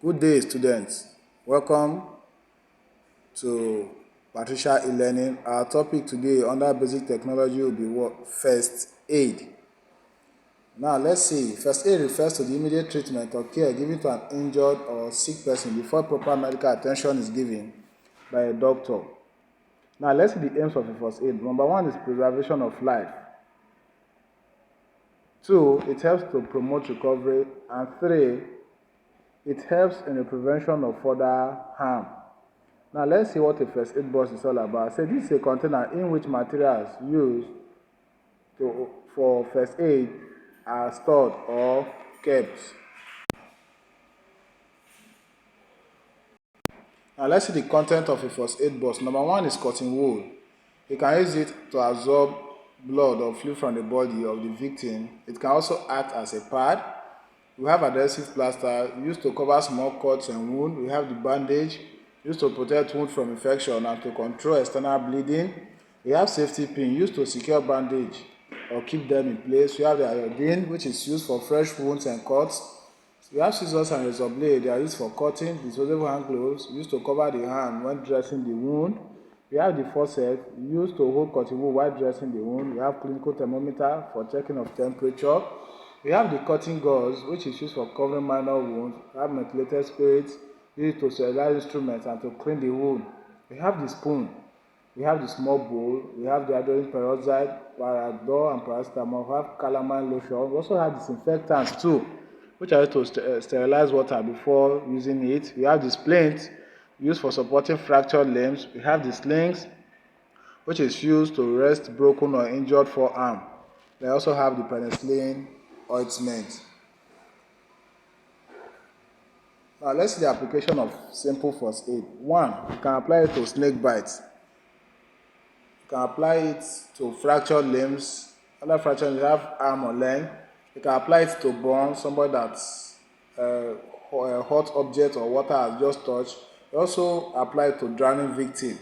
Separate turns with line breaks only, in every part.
Good day, students. Welcome to Patricia e-learning. Our topic today under basic technology will be what? First aid. Now, let's see. First aid refers to the immediate treatment or care given to an injured or sick person before proper medical attention is given by a doctor. Now, let's see the aims of a first aid. Number one is preservation of life. Two, it helps to promote recovery. And three, it helps in the prevention of further harm. Now let's see what a first aid box is all about. So this is a container in which materials used for first aid are stored or kept. Now let's see the content of a first aid box. Number one is cotton wool. You can use it to absorb blood or fluid from the body of the victim. It can also act as a pad. We have adhesive plaster used to cover small cuts and wounds. We have the bandage used to protect wounds from infection and to control external bleeding. We have safety pin used to secure bandage or keep them in place. We have the iodine, which is used for fresh wounds and cuts. We have scissors and razor blade. They are used for cutting. Disposable hand gloves used to cover the hand when dressing the wound. We have the forceps used to hold cotton wool while dressing the wound. We have clinical thermometer for checking of temperature. We have the cutting gauze, which is used for covering minor wounds. We have methylated spirits used to sterilize instruments and to clean the wound. We have the spoon. We have the small bowl. We have the iodine peroxide, Paradol, and paracetamol. We have calamine lotion. We also have disinfectants too, which are used to sterilize water before using it. We have the splints used for supporting fractured limbs. We have the slings, which is used to rest broken or injured forearm. We also have the penicillin ointment. Now let's see the application of simple first aid. One, you can apply it to snake bites. You can apply it to fractured limbs. Under fracture, you have arm or leg. You can apply it to burn somebody that's a hot object or water has just touched. You also apply it to drowning victim.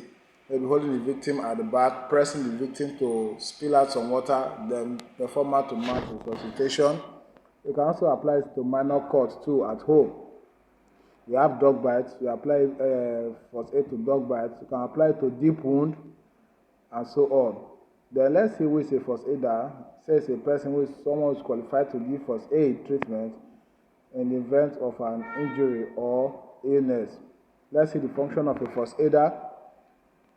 Maybe holding the victim at the back, pressing the victim to spill out some water, then perform mouth-to-mouth resuscitation. You can also apply it to minor cuts too at home. You have dog bites. You apply first aid to dog bites. You can apply it to deep wound, and so on. Then let's see who is a first aider. Says a person who is someone who is qualified to give first aid treatment in the event of an injury or illness. Let's see the function of a first aider.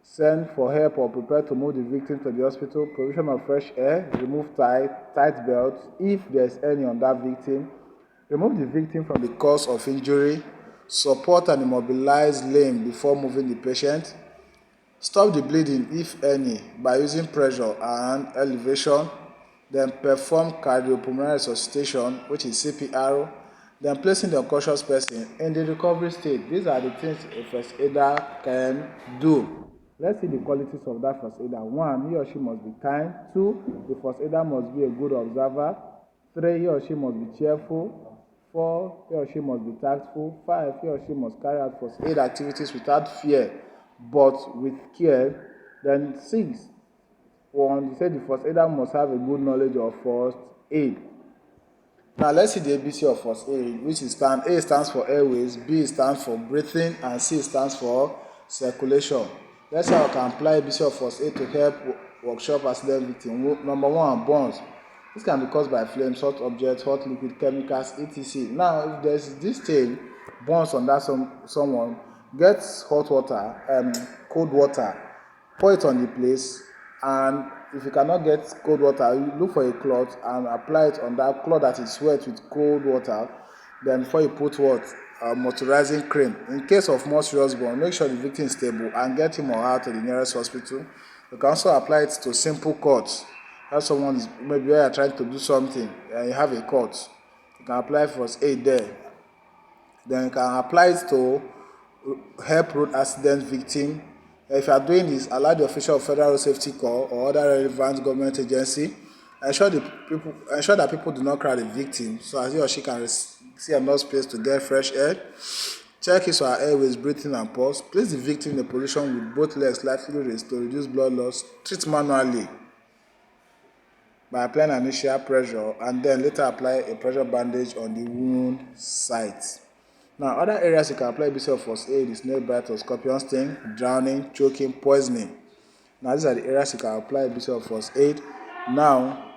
Send for help or prepare to move the victim to the hospital. Provision of fresh air. Remove tight belts if there is any on that victim. Remove the victim from the cause of injury. Support an immobilized limb before moving the patient. Stop the bleeding, if any, by using pressure and elevation. Then perform cardiopulmonary resuscitation, which is CPR. Then placing the unconscious person in the recovery state. These are the things a first aider can do. Let's see the qualities of that first aider. One, he or she must be kind. Two, the first aider must be a good observer. Three, he or she must be cheerful. Four, he or she must be tactful. Five, he or she must carry out first aid activities without fear, but with care. Then six, one, they say the first aider must have a good knowledge of first aid. Now let's see the ABC of first aid, which is A stands for airways, B stands for breathing, and C stands for circulation. Let's see how I can apply ABC of first aid to help workshop accident victim. Number one, burns. This can be caused by flames, hot objects, hot liquid, chemicals, etc. Now, if there's this thing burns on that someone, get hot water, cold water, pour it on the place, and if you cannot get cold water, you look for a cloth and apply it on that cloth that is wet with cold water. Then before you put what? Moisturizing cream. In case of more serious burn, make sure the victim is stable and get him or her to the nearest hospital. You can also apply it to simple cuts. If someone is maybe you are trying to do something and you have a cut, you can apply first aid there. Then you can apply it to help road accident victim. If you are doing this, allow the official of Federal Road Safety Corps or other relevant government agency. Ensure that people do not crowd the victim so as he or she can see enough space to get fresh air. Check his or her airways, breathing, and pulse. Place the victim in a position with both legs slightly raised to reduce blood loss. Treat manually by applying initial pressure and then later apply a pressure bandage on the wound site. Now, other areas you can apply BCL of first aid is snake bite or scorpion sting, drowning, choking, poisoning. Now, these are the areas you can apply BCL of first aid. Now,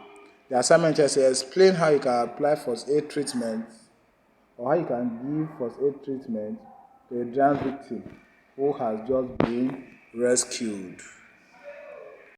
the assignment here says explain how you can apply first aid treatment or how you can give first aid treatment to a drowned victim who has just been rescued.